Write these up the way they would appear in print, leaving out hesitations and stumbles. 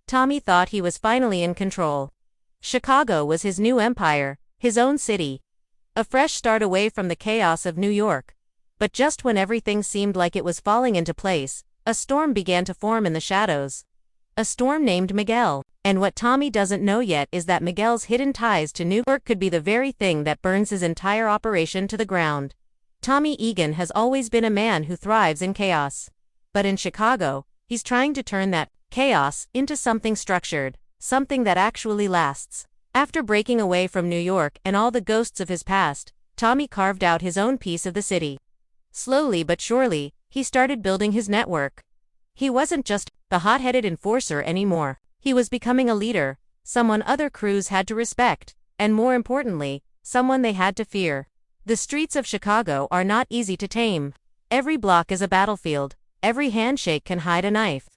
Tommy thought he was finally in control. Chicago was his new empire, his own city. A fresh start away from the chaos of New York. But just when everything seemed like it was falling into place, a storm began to form in the shadows. A storm named Miguel. And what Tommy doesn't know yet is that Miguel's hidden ties to New York could be the very thing that burns his entire operation to the ground. Tommy Egan has always been a man who thrives in chaos. But in Chicago, he's trying to turn that chaos into something structured, something that actually lasts. After breaking away from New York and all the ghosts of his past, Tommy carved out his own piece of the city. Slowly but surely, he started building his network. He wasn't just the hot-headed enforcer anymore. He was becoming a leader, someone other crews had to respect, and more importantly, someone they had to fear. The streets of Chicago are not easy to tame. Every block is a battlefield, every handshake can hide a knife.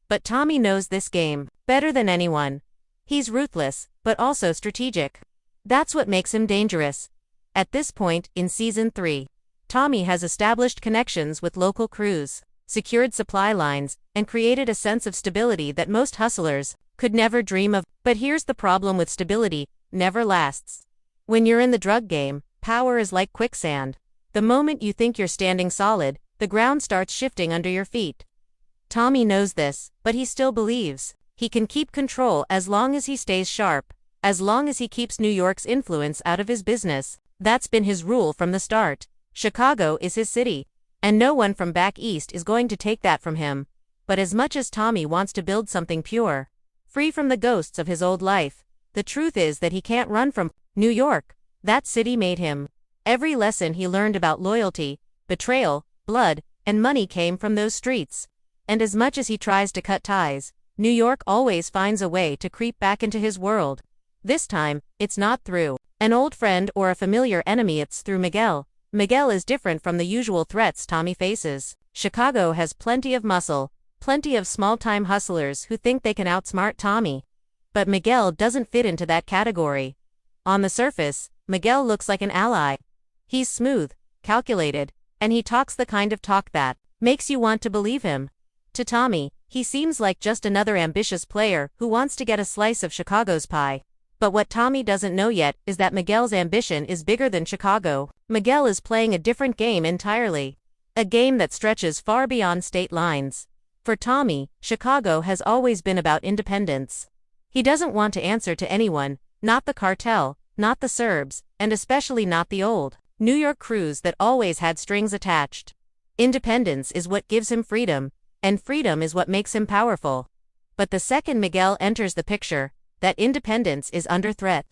But Tommy knows this game better than anyone. He's ruthless, but also strategic. That's what makes him dangerous. At this point, in Season 3, Tommy has established connections with local crews, secured supply lines, and created a sense of stability that most hustlers could never dream of. But here's the problem with stability: never lasts. When you're in the drug game, power is like quicksand. The moment you think you're standing solid, the ground starts shifting under your feet. Tommy knows this, but he still believes he can keep control as long as he stays sharp, as long as he keeps New York's influence out of his business. That's been his rule from the start. Chicago is his city, and no one from back east is going to take that from him. But as much as Tommy wants to build something pure, free from the ghosts of his old life, the truth is that he can't run from New York. That city made him. Every lesson he learned about loyalty, betrayal, blood, and money came from those streets. And as much as he tries to cut ties, New York always finds a way to creep back into his world. This time, it's not through an old friend or a familiar enemy, it's through Miguel. Miguel is different from the usual threats Tommy faces. Chicago has plenty of muscle, plenty of small-time hustlers who think they can outsmart Tommy. But Miguel doesn't fit into that category. On the surface, Miguel looks like an ally. He's smooth, calculated, and he talks the kind of talk that makes you want to believe him. To Tommy, he seems like just another ambitious player who wants to get a slice of Chicago's pie. But what Tommy doesn't know yet is that Miguel's ambition is bigger than Chicago. Miguel is playing a different game entirely. A game that stretches far beyond state lines. For Tommy, Chicago has always been about independence. He doesn't want to answer to anyone, not the cartel, not the Serbs, and especially not the old New York crews that always had strings attached. Independence is what gives him freedom, and freedom is what makes him powerful. But the second Miguel enters the picture, that independence is under threat.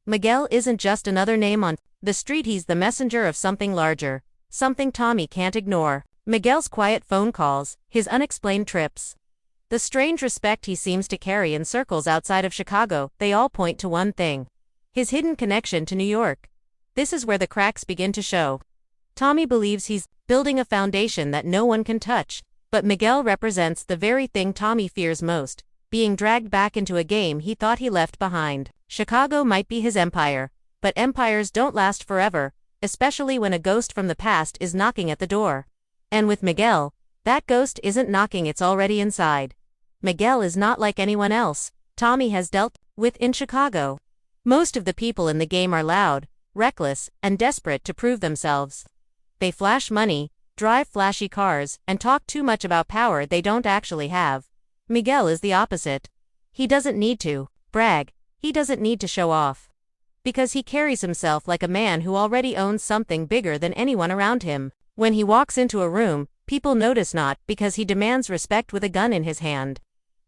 Miguel isn't just another name on the street, he's the messenger of something larger, something Tommy can't ignore. Miguel's quiet phone calls, his unexplained trips, the strange respect he seems to carry in circles outside of Chicago, they all point to one thing: his hidden connection to New York. This is where the cracks begin to show. Tommy believes he's building a foundation that no one can touch, but Miguel represents the very thing Tommy fears most: being dragged back into a game he thought he left behind. Chicago might be his empire, but empires don't last forever, especially when a ghost from the past is knocking at the door. And with Miguel, that ghost isn't knocking, it's already inside. Miguel is not like anyone else Tommy has dealt with in Chicago. Most of the people in the game are loud, reckless, and desperate to prove themselves. They flash money, drive flashy cars, and talk too much about power they don't actually have. Miguel is the opposite. He doesn't need to brag, he doesn't need to show off. Because he carries himself like a man who already owns something bigger than anyone around him. When he walks into a room, people notice, not because he demands respect with a gun in his hand,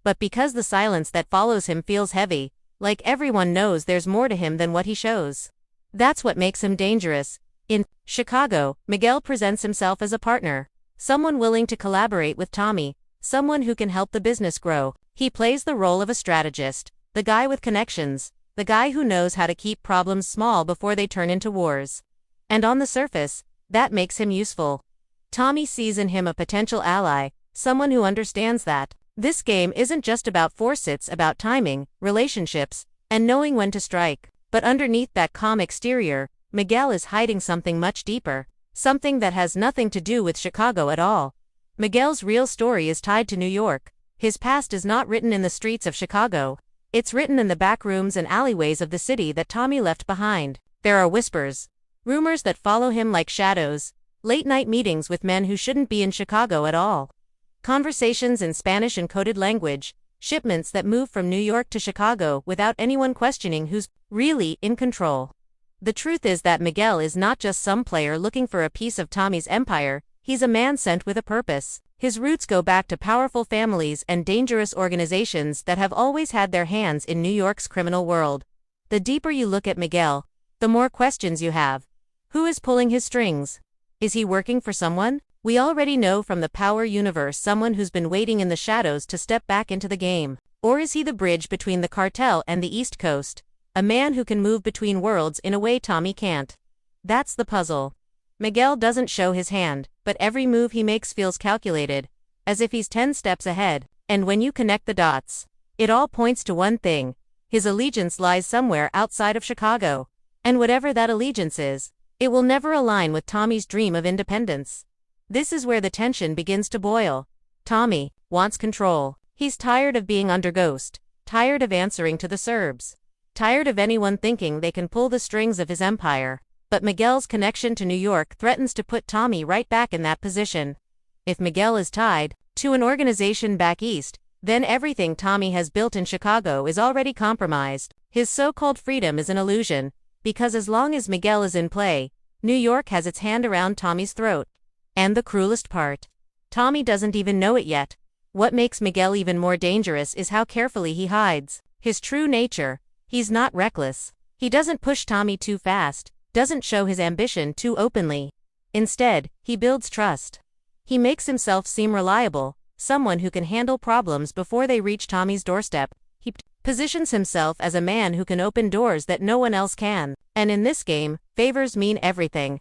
but because the silence that follows him feels heavy, like everyone knows there's more to him than what he shows. That's what makes him dangerous. In Chicago, Miguel presents himself as a partner, someone willing to collaborate with Tommy, someone who can help the business grow. He plays the role of a strategist, the guy with connections, the guy who knows how to keep problems small before they turn into wars. And on the surface, that makes him useful. Tommy sees in him a potential ally, someone who understands that this game isn't just about force, it's about timing, relationships, and knowing when to strike. But underneath that calm exterior, Miguel is hiding something much deeper, something that has nothing to do with Chicago at all. Miguel's real story is tied to New York, His past is not written in the streets of Chicago. It's written in the back rooms and alleyways of the city that Tommy left behind. There are whispers, rumors that follow him like shadows, late-night meetings with men who shouldn't be in Chicago at all. Conversations in Spanish and coded language, shipments that move from New York to Chicago without anyone questioning who's really in control. The truth is that Miguel is not just some player looking for a piece of Tommy's empire, he's a man sent with a purpose. His roots go back to powerful families and dangerous organizations that have always had their hands in New York's criminal world. The deeper you look at Miguel, the more questions you have. Who is pulling his strings? Is he working for someone? We already know from the Power universe someone who's been waiting in the shadows to step back into the game. Or is he the bridge between the cartel and the East Coast? A man who can move between worlds in a way Tommy can't. That's the puzzle. Miguel doesn't show his hand, but every move he makes feels calculated, as if he's 10 steps ahead. And when you connect the dots, it all points to one thing. His allegiance lies somewhere outside of Chicago. And whatever that allegiance is, it will never align with Tommy's dream of independence. This is where the tension begins to boil. Tommy wants control. He's tired of being under ghost, tired of answering to the Serbs, tired of anyone thinking they can pull the strings of his empire. But Miguel's connection to New York threatens to put Tommy right back in that position. If Miguel is tied to an organization back east, then everything Tommy has built in Chicago is already compromised. His so-called freedom is an illusion, because as long as Miguel is in play, New York has its hand around Tommy's throat. And the cruelest part, Tommy doesn't even know it yet. What makes Miguel even more dangerous is how carefully he hides his true nature. He's not reckless. He doesn't push Tommy too fast, doesn't show his ambition too openly. Instead, he builds trust. He makes himself seem reliable, someone who can handle problems before they reach Tommy's doorstep. He positions himself as a man who can open doors that no one else can. And in this game, favors mean everything.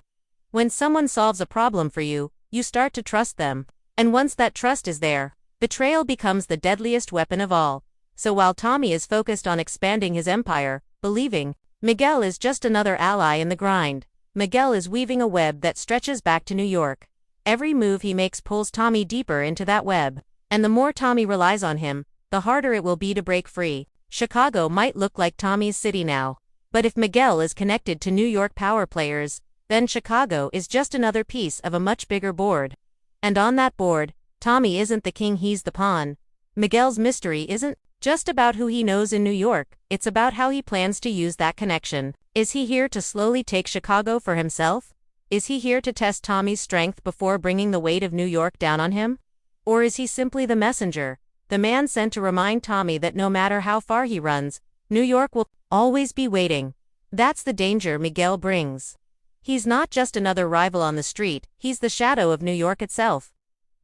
When someone solves a problem for you, you start to trust them. And once that trust is there, betrayal becomes the deadliest weapon of all. So while Tommy is focused on expanding his empire, believing Miguel is just another ally in the grind, Miguel is weaving a web that stretches back to New York. Every move he makes pulls Tommy deeper into that web. And the more Tommy relies on him, the harder it will be to break free. Chicago might look like Tommy's city now. But if Miguel is connected to New York power players, then Chicago is just another piece of a much bigger board. And on that board, Tommy isn't the king, he's the pawn. Miguel's mystery isn't just about who he knows in New York, it's about how he plans to use that connection. Is he here to slowly take Chicago for himself? Is he here to test Tommy's strength before bringing the weight of New York down on him? Or is he simply the messenger, the man sent to remind Tommy that no matter how far he runs, New York will always be waiting? That's the danger Miguel brings. He's not just another rival on the street, he's the shadow of New York itself.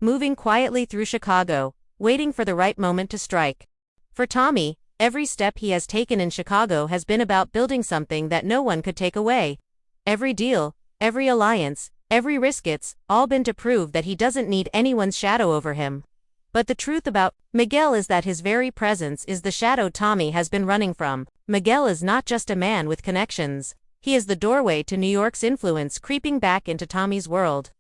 Moving quietly through Chicago, waiting for the right moment to strike. For Tommy, every step he has taken in Chicago has been about building something that no one could take away. Every deal, every alliance, every risk, it's all been to prove that he doesn't need anyone's shadow over him. But the truth about Miguel is that his very presence is the shadow Tommy has been running from. Miguel is not just a man with connections. He is the doorway to New York's influence creeping back into Tommy's world.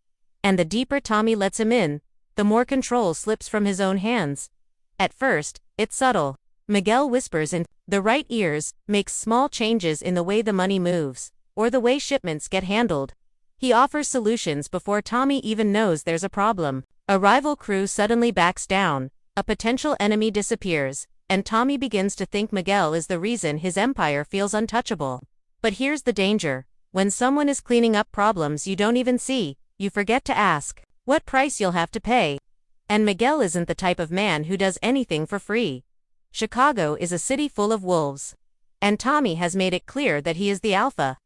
And the deeper Tommy lets him in, the more control slips from his own hands. At first, it's subtle. Miguel whispers in the right ears, makes small changes in the way the money moves, or the way shipments get handled. He offers solutions before Tommy even knows there's a problem. A rival crew suddenly backs down, a potential enemy disappears, and Tommy begins to think Miguel is the reason his empire feels untouchable. But here's the danger. When someone is cleaning up problems you don't even see, you forget to ask what price you'll have to pay. And Miguel isn't the type of man who does anything for free. Chicago is a city full of wolves. And Tommy has made it clear that he is the alpha.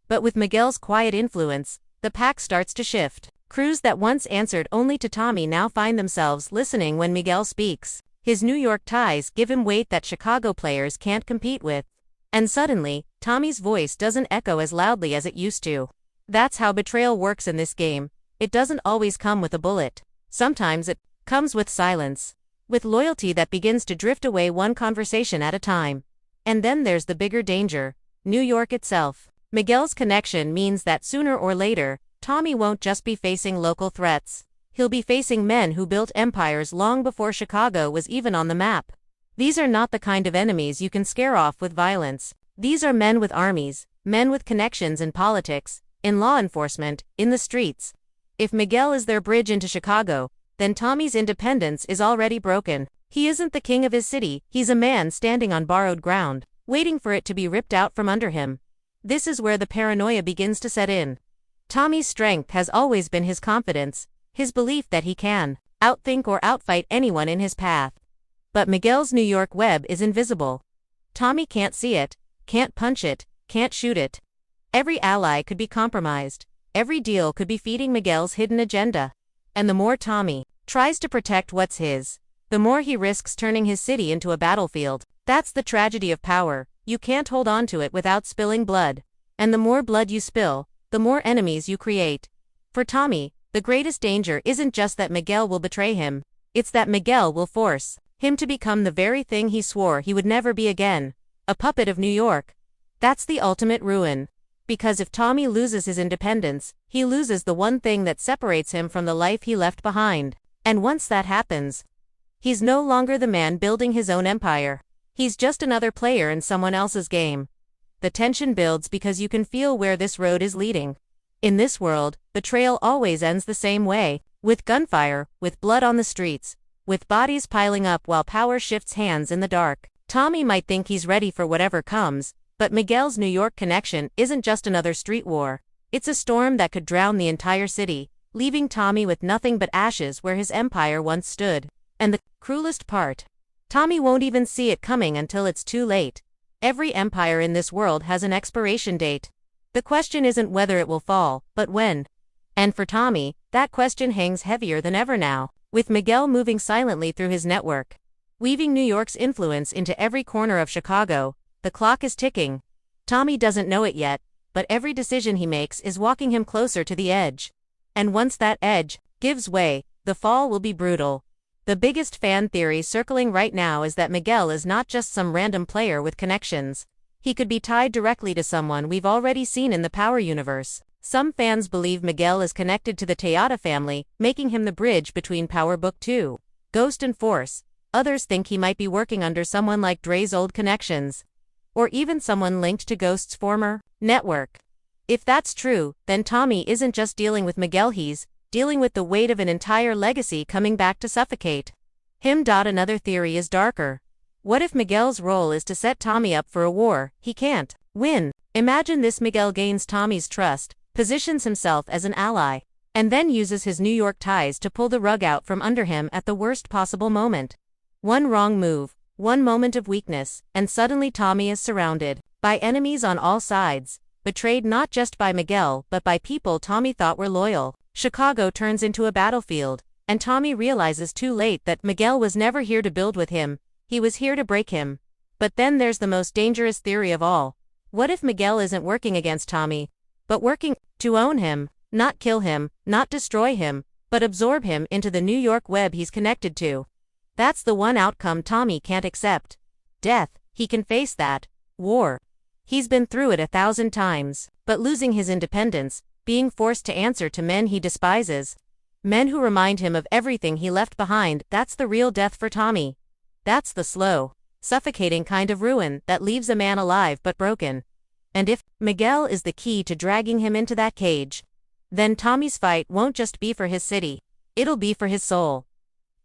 But with Miguel's quiet influence, the pack starts to shift. Crews that once answered only to Tommy now find themselves listening when Miguel speaks. His New York ties give him weight that Chicago players can't compete with. And suddenly, Tommy's voice doesn't echo as loudly as it used to. That's how betrayal works in this game. It doesn't always come with a bullet. Sometimes it comes with silence. With loyalty that begins to drift away one conversation at a time. And then there's the bigger danger, New York itself. Miguel's connection means that sooner or later, Tommy won't just be facing local threats. he'll be facing men who built empires long before Chicago was even on the map. These are not the kind of enemies you can scare off with violence. These are men with armies, men with connections in politics, in law enforcement, in the streets. If Miguel is their bridge into Chicago, then Tommy's independence is already broken. He isn't the king of his city, he's a man standing on borrowed ground, waiting for it to be ripped out from under him. This is where the paranoia begins to set in. Tommy's strength has always been his confidence, his belief that he can outthink or outfight anyone in his path. But Miguel's New York web is invisible. Tommy can't see it, can't punch it, can't shoot it. Every ally could be compromised. Every deal could be feeding Miguel's hidden agenda. And the more Tommy tries to protect what's his, the more he risks turning his city into a battlefield. That's the tragedy of power. You can't hold on to it without spilling blood. And the more blood you spill, the more enemies you create. For Tommy, the greatest danger isn't just that Miguel will betray him. It's that Miguel will force him to become the very thing he swore he would never be again. A puppet of New York. That's the ultimate ruin. Because if Tommy loses his independence, he loses the one thing that separates him from the life he left behind. And once that happens, he's no longer the man building his own empire. He's just another player in someone else's game. The tension builds because you can feel where this road is leading. In this world, betrayal always ends the same way, with gunfire, with blood on the streets, with bodies piling up while power shifts hands in the dark. Tommy might think he's ready for whatever comes, but Miguel's New York connection isn't just another street war. It's a storm that could drown the entire city, leaving Tommy with nothing but ashes where his empire once stood. And the cruelest part, Tommy won't even see it coming until it's too late. Every empire in this world has an expiration date. The question isn't whether it will fall, but when. And for Tommy, that question hangs heavier than ever now, with Miguel moving silently through his network, weaving New York's influence into every corner of Chicago. The clock is ticking. Tommy doesn't know it yet, but every decision he makes is walking him closer to the edge. And once that edge gives way, the fall will be brutal. The biggest fan theory circling right now is that Miguel is not just some random player with connections. He could be tied directly to someone we've already seen in the Power universe. Some fans believe Miguel is connected to the Tejada family, making him the bridge between Power Book 2, Ghost and Force. Others think he might be working under someone like Dre's old connections, or even someone linked to Ghost's former network. If that's true, then Tommy isn't just dealing with Miguel, he's dealing with the weight of an entire legacy coming back to suffocate him. Another theory is darker. What if Miguel's role is to set Tommy up for a war he can't win? Imagine this: Miguel gains Tommy's trust, positions himself as an ally, and then uses his New York ties to pull the rug out from under him at the worst possible moment. One wrong move, one moment of weakness, and suddenly Tommy is surrounded by enemies on all sides, betrayed not just by Miguel but by people Tommy thought were loyal. Chicago turns into a battlefield, and Tommy realizes too late that Miguel was never here to build with him, he was here to break him. But then there's the most dangerous theory of all. What if Miguel isn't working against Tommy, but working to own him, not kill him, not destroy him, but absorb him into the New York web he's connected to? That's the one outcome Tommy can't accept. Death, he can face that. War, he's been through it 1,000 times. But losing his independence, being forced to answer to men he despises, men who remind him of everything he left behind, that's the real death for Tommy. That's the slow, suffocating kind of ruin that leaves a man alive but broken. And if Miguel is the key to dragging him into that cage, then Tommy's fight won't just be for his city, it'll be for his soul.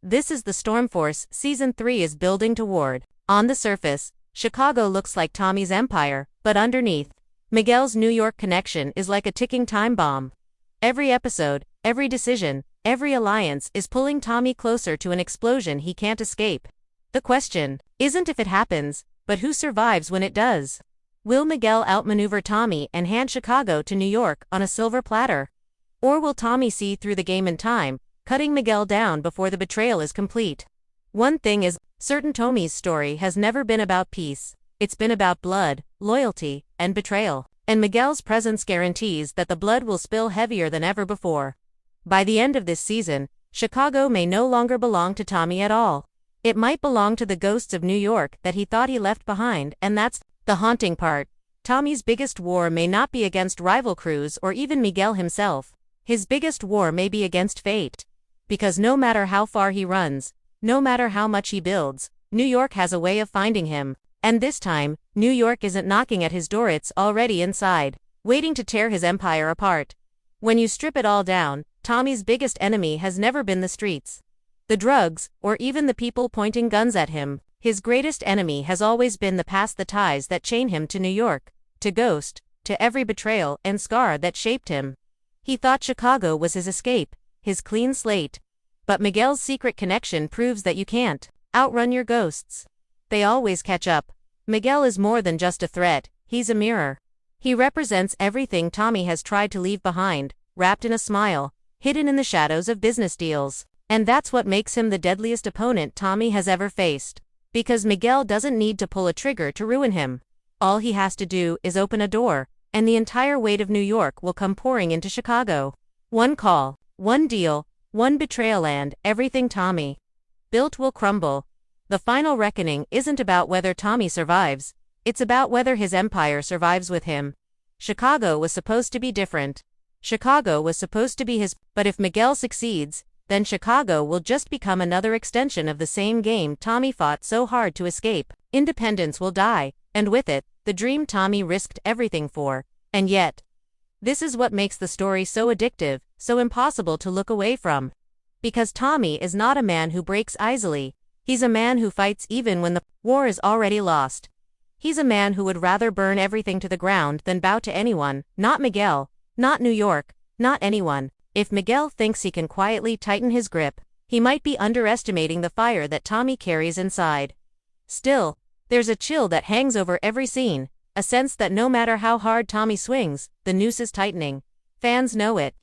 This is the Stormforce Season 3 is building toward. On the surface, Chicago looks like Tommy's empire, but underneath, Miguel's New York connection is like a ticking time bomb. Every episode, every decision, every alliance is pulling Tommy closer to an explosion he can't escape. The question isn't if it happens, but who survives when it does. Will Miguel outmaneuver Tommy and hand Chicago to New York on a silver platter? Or will Tommy see through the game in time, cutting Miguel down before the betrayal is complete? One thing is certain: Tommy's story has never been about peace. It's been about blood, loyalty, and betrayal. And Miguel's presence guarantees that the blood will spill heavier than ever before. By the end of this season, Chicago may no longer belong to Tommy at all. It might belong to the ghosts of New York that he thought he left behind, and that's the haunting part. Tommy's biggest war may not be against rival crews or even Miguel himself. His biggest war may be against fate. Because no matter how far he runs, no matter how much he builds, New York has a way of finding him. And this time, New York isn't knocking at his door, it's already inside, waiting to tear his empire apart. When you strip it all down, Tommy's biggest enemy has never been the streets, the drugs, or even the people pointing guns at him. His greatest enemy has always been the past, the ties that chain him to New York, to Ghost, to every betrayal and scar that shaped him. He thought Chicago was his escape, his clean slate. But Miguel's secret connection proves that you can't outrun your ghosts. They always catch up. Miguel is more than just a threat, he's a mirror. He represents everything Tommy has tried to leave behind, wrapped in a smile, hidden in the shadows of business deals. And that's what makes him the deadliest opponent Tommy has ever faced. Because Miguel doesn't need to pull a trigger to ruin him. All he has to do is open a door, and the entire weight of New York will come pouring into Chicago. One call, one deal, one betrayal, and everything Tommy built will crumble. The final reckoning isn't about whether Tommy survives, it's about whether his empire survives with him. Chicago was supposed to be different. Chicago was supposed to be his, but if Miguel succeeds, then Chicago will just become another extension of the same game Tommy fought so hard to escape. Independence will die, and with it, the dream Tommy risked everything for. And yet, this is what makes the story so addictive, so impossible to look away from. Because Tommy is not a man who breaks easily. He's a man who fights even when the war is already lost. He's a man who would rather burn everything to the ground than bow to anyone, not Miguel, not New York, not anyone. If Miguel thinks he can quietly tighten his grip, he might be underestimating the fire that Tommy carries inside. Still, there's a chill that hangs over every scene, a sense that no matter how hard Tommy swings, the noose is tightening. Fans know it.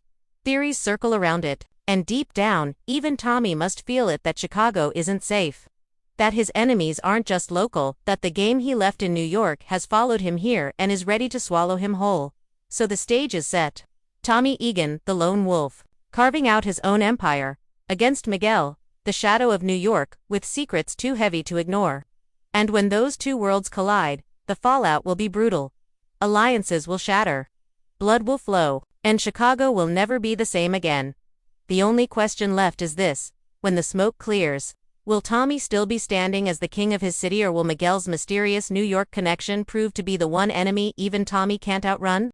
Theories circle around it. And deep down, even Tommy must feel it, that Chicago isn't safe. That his enemies aren't just local, that the game he left in New York has followed him here and is ready to swallow him whole. So the stage is set. Tommy Egan, the lone wolf, carving out his own empire, against Miguel, the shadow of New York, with secrets too heavy to ignore. And when those two worlds collide, the fallout will be brutal. Alliances will shatter. Blood will flow, and Chicago will never be the same again. The only question left is this: when the smoke clears, will Tommy still be standing as the king of his city, or will Miguel's mysterious New York connection prove to be the one enemy even Tommy can't outrun?